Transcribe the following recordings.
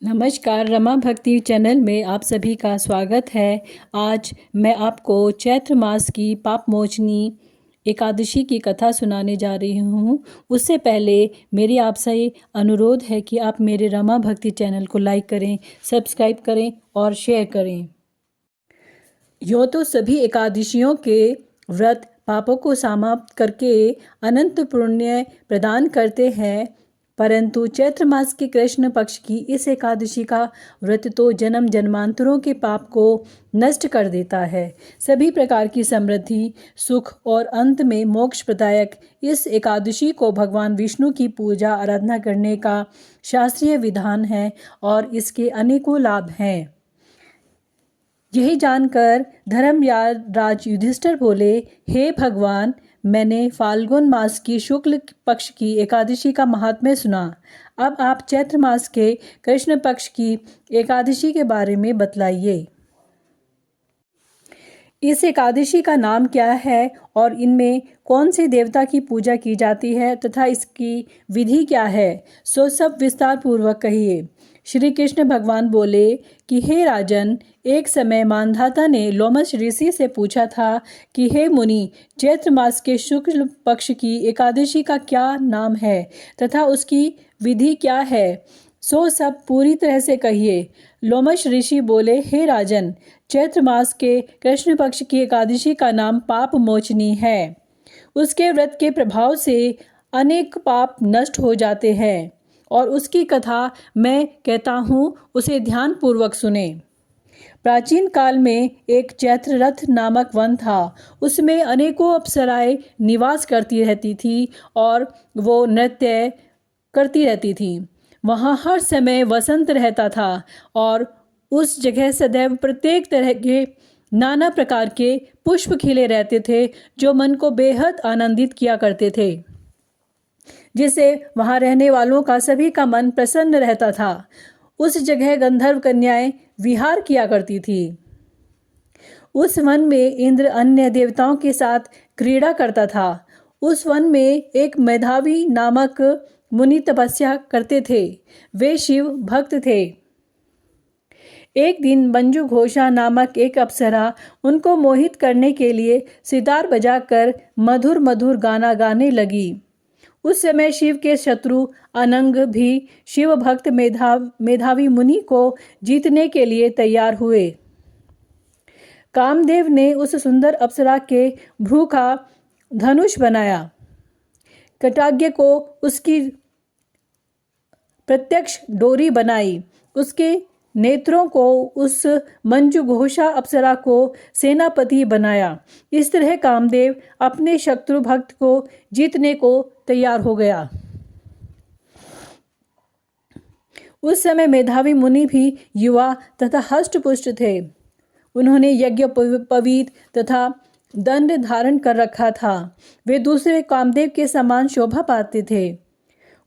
नमस्कार, रमा भक्ति चैनल में आप सभी का स्वागत है। आज मैं आपको चैत्र मास की पाप मोचनी एकादशी की कथा सुनाने जा रही हूँ। उससे पहले मेरी आपसे अनुरोध है कि आप मेरे रमा भक्ति चैनल को लाइक करें, सब्सक्राइब करें और शेयर करें। यूँ तो सभी एकादशियों के व्रत पापों को समाप्त करके अनंत पुण्य प्रदान करते हैं, परंतु चैत्र मास के कृष्ण पक्ष की इस एकादशी का व्रत तो जन्म जन्मांतरों के पाप को नष्ट कर देता है। सभी प्रकार की समृद्धि, सुख और अंत में मोक्ष प्रदायक इस एकादशी को भगवान विष्णु की पूजा आराधना करने का शास्त्रीय विधान है और इसके अनेकों लाभ हैं। यही जानकर धर्मराज युधिष्ठिर बोले, हे भगवान, मैंने फाल्गुन मास की शुक्ल पक्ष की एकादशी का महात्म्य सुना। अब आप चैत्र मास के कृष्ण पक्ष की एकादशी के बारे में बतलाइए। इस एकादशी का नाम क्या है और इनमें कौन से देवता की पूजा की जाती है तथा इसकी विधि क्या है, सो सब विस्तार पूर्वक कहिए। श्री कृष्ण भगवान बोले कि हे राजन, एक समय मानधाता ने लोमश ऋषि से पूछा था कि हे मुनि, चैत्र मास के शुक्ल पक्ष की एकादशी का क्या नाम है तथा उसकी विधि क्या है, सो सब पूरी तरह से कहिए। लोमश ऋषि बोले, हे राजन, चैत्र मास के कृष्ण पक्ष की एकादशी का नाम पाप मोचनी है। उसके व्रत के प्रभाव से अनेक पाप नष्ट हो जाते हैं और उसकी कथा मैं कहता हूँ, उसे ध्यान पूर्वक सुने। प्राचीन काल में एक चैत्ररथ नामक वन था। उसमें अनेकों अप्सराएं निवास करती रहती थी और वो नृत्य करती रहती थी। वहाँ हर समय वसंत रहता था और उस जगह सदैव प्रत्येक तरह के नाना प्रकार के पुष्प खिले रहते थे, जो मन को बेहद आनंदित किया करते थे, जिससे वहाँ रहने वालों का सभी का मन प्रसन्न रहता था। उस जगह गंधर्व कन्याएं विहार किया करती थी। उस वन में इंद्र अन्य देवताओं के साथ क्रीड़ा करता था। उस वन में एक मेधावी नामक मुनि तपस्या करते थे। वे शिव भक्त थे। एक दिन मंजू घोषा नामक एक अप्सरा उनको मोहित करने के लिए सितार बजाकर मधुर मधुर गाना गाने लगी। उस समय शिव के शत्रु अनंग भी शिव भक्त मेधावी मुनि को जीतने के लिए तैयार हुए। कामदेव ने उस सुंदर अप्सरा के भ्रू का धनुष बनाया, कटाग्य को उसकी प्रत्यक्ष डोरी बनाई, उसके नेत्रों को उस मंजू घोषा अप्सरा को सेनापति बनाया। इस तरह कामदेव अपने शत्रु भक्त को जीतने को तैयार हो गया। उस समय मेधावी मुनि भी युवा तथा हष्टपुष्ट थे। उन्होंने यज्ञ पवीत तथा दंड धारण कर रखा था। वे दूसरे कामदेव के समान शोभा पाते थे।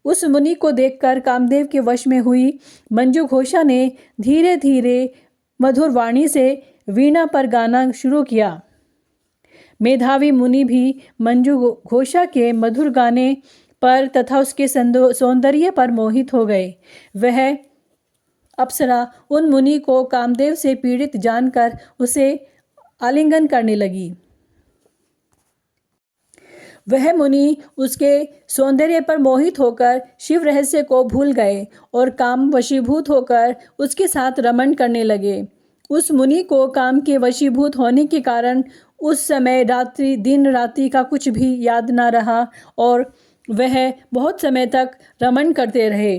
उस मुनि को देखकर कामदेव के वश में हुई मंजू घोषा ने धीरे धीरे मधुर वाणी से वीणा पर गाना शुरू किया। मेधावी मुनि भी मंजू घोषा के मधुर गाने पर तथा उसके सौंदर्य पर मोहित हो गए। वह अप्सरा उन मुनि को कामदेव से पीड़ित जानकर उसे आलिंगन करने लगी। वह मुनि उसके सौंदर्य पर मोहित होकर शिव रहस्य को भूल गए और काम वशीभूत होकर उसके साथ रमण करने लगे। उस मुनि को काम के वशीभूत होने के कारण उस समय दिन रात्रि का कुछ भी याद ना रहा और वह बहुत समय तक रमण करते रहे।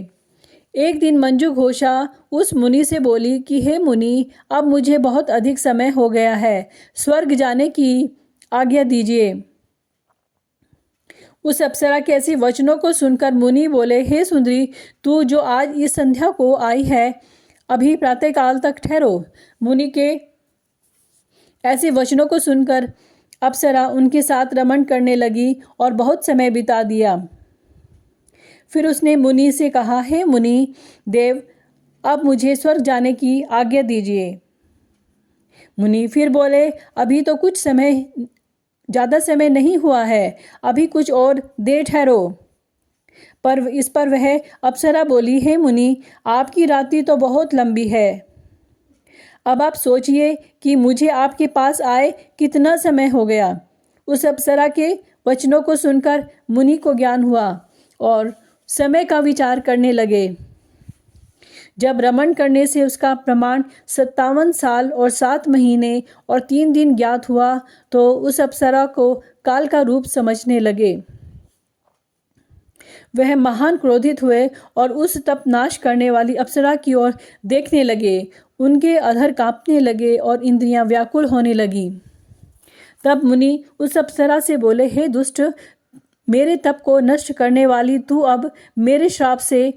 एक दिन मंजू घोषा उस मुनि से बोली कि हे मुनि, अब मुझे बहुत अधिक समय हो गया है, स्वर्ग जाने की आज्ञा दीजिए। उस अप्सरा के ऐसे वचनों को सुनकर मुनि बोले, हे सुंदरी, तू जो आज इस संध्या को आई है, अभी प्रातःकाल तक ठहरो। मुनि के ऐसे वचनों को सुनकर अप्सरा उनके साथ रमण करने लगी और बहुत समय बिता दिया। फिर उसने मुनि से कहा, हे मुनि देव, अब मुझे स्वर्ग जाने की आज्ञा दीजिए। मुनि फिर बोले, अभी तो ज़्यादा समय नहीं हुआ है, अभी कुछ और देर ठहरो। इस पर वह अप्सरा बोली, हे मुनि, आपकी रात्रि तो बहुत लंबी है। अब आप सोचिए कि मुझे आपके पास आए कितना समय हो गया। उस अप्सरा के वचनों को सुनकर मुनि को ज्ञान हुआ और समय का विचार करने लगे। जब रमण करने से उसका प्रमाण 57 साल और 7 महीने और 3 दिन ज्ञात हुआ, तो उस अप्सरा को काल का रूप समझने लगे। वह महान क्रोधित हुए और उस तप नाश करने वाली अप्सरा की ओर देखने लगे। उनके अधर कांपने लगे और इंद्रियां व्याकुल होने लगी। तब मुनि उस अप्सरा से बोले, हे दुष्ट, मेरे तप को नष्ट करने वाली तू अब मेरे श्राप से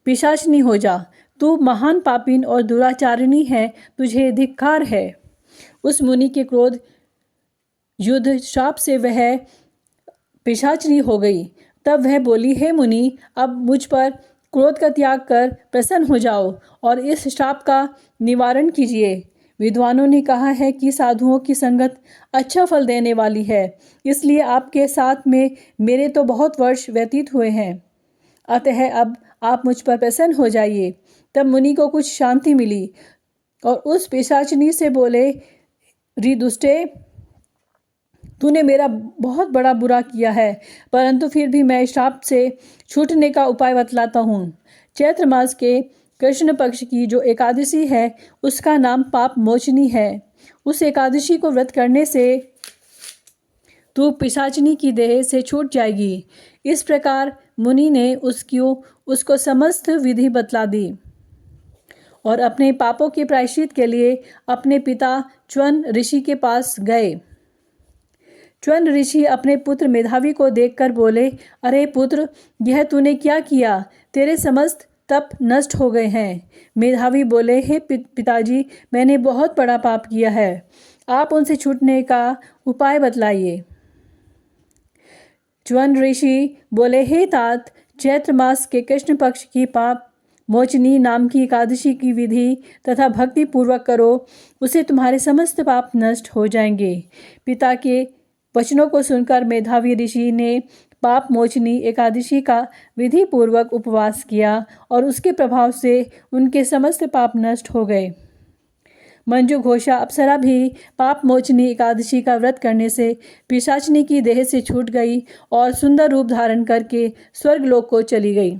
पिशाचनी हो जा। तू महान पापिन और दुराचारिणी है, तुझे धिक्कार है। उस मुनि के क्रोध युद्ध श्राप से वह पिशाचनी हो गई। तब वह बोली, हे मुनि, अब मुझ पर क्रोध का त्याग कर प्रसन्न हो जाओ और इस श्राप का निवारण कीजिए। विद्वानों ने कहा है कि साधुओं की संगत अच्छा फल देने वाली है, इसलिए आपके साथ में मेरे तो बहुत वर्ष व्यतीत हुए हैं। अतः अब आप मुझ पर प्रसन्न हो जाइए। तब मुनि को कुछ शांति मिली और उस पिशाचिनी से बोले, री दुष्टे, तूने मेरा बहुत बड़ा बुरा किया है, परंतु फिर भी मैं श्राप से छूटने का उपाय बतलाता हूँ। चैत्र मास के कृष्ण पक्ष की जो एकादशी है उसका नाम पाप मोचनी है। उस एकादशी को व्रत करने से तू पिशाचिनी की देह से छूट जाएगी। इस प्रकार मुनि ने उसको समस्त विधि बतला दी और अपने पापों के प्रायश्चित के लिए अपने पिता च्वन ऋषि के पास गए। च्वन ऋषि अपने पुत्र मेधावी को देखकर बोले, अरे पुत्र, यह तूने क्या किया? तेरे समस्त तप नष्ट हो गए हैं। मेधावी बोले, हे पिताजी, मैंने बहुत बड़ा पाप किया है, आप उनसे छूटने का उपाय बतलाइए। च्वन ऋषि बोले, हे तात, चैत्र मास के कृष्ण पक्ष की पाप मोचनी नाम की एकादशी की विधि तथा भक्ति पूर्वक करो, उसे तुम्हारे समस्त पाप नष्ट हो जाएंगे। पिता के वचनों को सुनकर मेधावी ऋषि ने पाप मोचनी एकादशी का विधि पूर्वक उपवास किया और उसके प्रभाव से उनके समस्त पाप नष्ट हो गए। मंजू घोषा अप्सरा भी पाप मोचनी एकादशी का व्रत करने से पिशाचिनी की देह से छूट गई और सुंदर रूप धारण करके स्वर्गलोक को चली गई।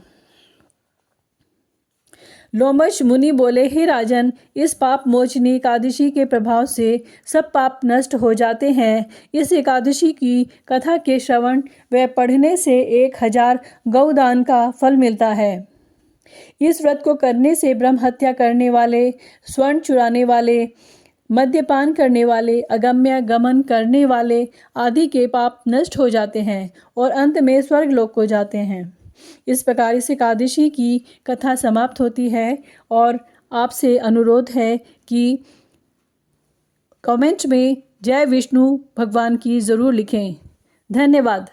लोमश मुनि बोले, हे राजन, इस पाप मोचनी एकादशी के प्रभाव से सब पाप नष्ट हो जाते हैं। इस एकादशी की कथा के श्रवण व पढ़ने से 1000 गौदान का फल मिलता है। इस व्रत को करने से ब्रह्म हत्या करने वाले, स्वर्ण चुराने वाले, मद्यपान करने वाले, अगम्य गमन करने वाले आदि के पाप नष्ट हो जाते हैं और अंत में स्वर्गलोक को जाते हैं। इस प्रकार इस एकादशी की कथा समाप्त होती है और आपसे अनुरोध है कि कमेंट में जय विष्णु भगवान की ज़रूर लिखें। धन्यवाद।